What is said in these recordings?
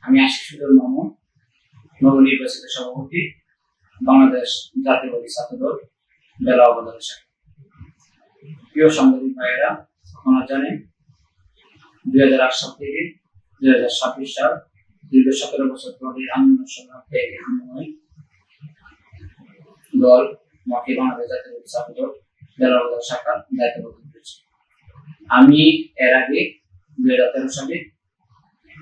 আমি আশিসুর মামুন, নবনির্বাচিত সভাপতি, বাংলাদেশ জাতীয়বাদী ছাত্রদল বেলা উপজেলা শাখা। প্রিয় সাংবাদিক ভাইয়েরা, আপনারা জানেন 2008 সাল থেকে 2026 সাল দীর্ঘ 17 বছর ধরে আন্দোলন সংগ্রাম থেকে দল মাকে বাংলাদেশ জাতীয়বাদী ছাত্রদল বেলা উপজেলা শাখা দায়িত্ব পালন করেছে। আমি এর আগে 2013 সালে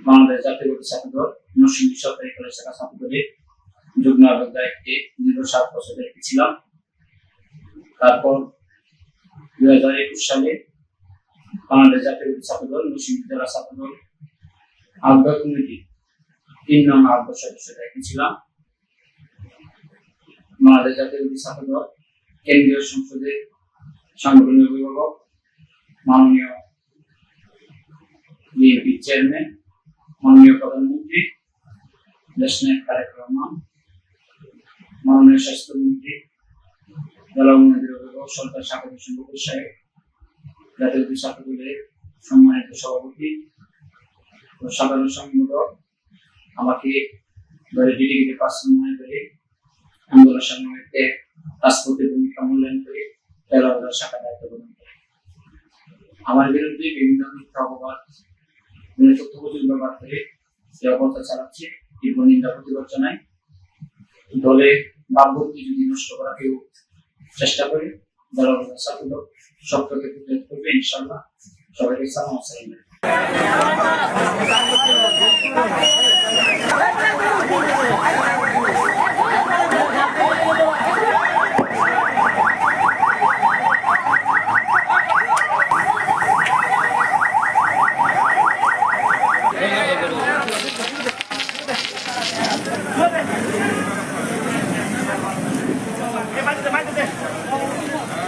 বাংলাদেশ জাতীয়বাদী ছাত্রদল নরসিংদী সরকারি কলেজ শাখা ছাত্রদলের যুগ্ম আহ্বায়ক দায়িত্বে দীর্ঘ 7 বছর ছিলাম। তারপর 2021 সালে বাংলাদেশ জাতীয়বাদী ছাত্রদল নরসিংদী জেলা ছাত্রদল আহ্বায়ক কমিটি 3 নং আহ্বায়ক সদস্য দায়িত্বে ছিলাম। বাংলাদেশ জাতীয়বাদী ছাত্রদল কেন্দ্রীয় সংসদের সাংগঠনিক অভিভাবক, মাননীয় বিএনপি চেয়ারম্যান, মাননীয় প্রধানমন্ত্রী দেশনায়ক তারেক রহমান, মাননীয় স্বাস্থ্যমন্ত্রী, জেলা উন্নয়নের অভিভাবক সরকার শাখা বকুল সাহেব, জাতীয়বাদী ছাত্রদলের সম্মানিত সভাপতি ও সাধারণ সম্পাদক আমাকে ডেডিকেটেড পার্সন মনে করে আন্দোলন সংগ্রামে রাজপথের ভূমিকা মূল্যায়ন করে বেলা উপজেলা শাখা দায়িত্ব পালন করে। আমার বিরুদ্ধে বিভিন্ন মিথ্যা অপবাদ, তথ্য প্রযুক্তি ব্যবহার করে যে অপপ্রচার চালাচ্ছে তীব্র নিন্দা প্রতিবাদ জানাই। দলে ভাবমূর্তি যদি নষ্ট করা কেউ চেষ্টা করে বেলা উপজেলা ছাত্রদল সবটাকে প্রতিরোধ করবে ইনশাআল্লাহ। সবাইকে সালাম আসসালাম।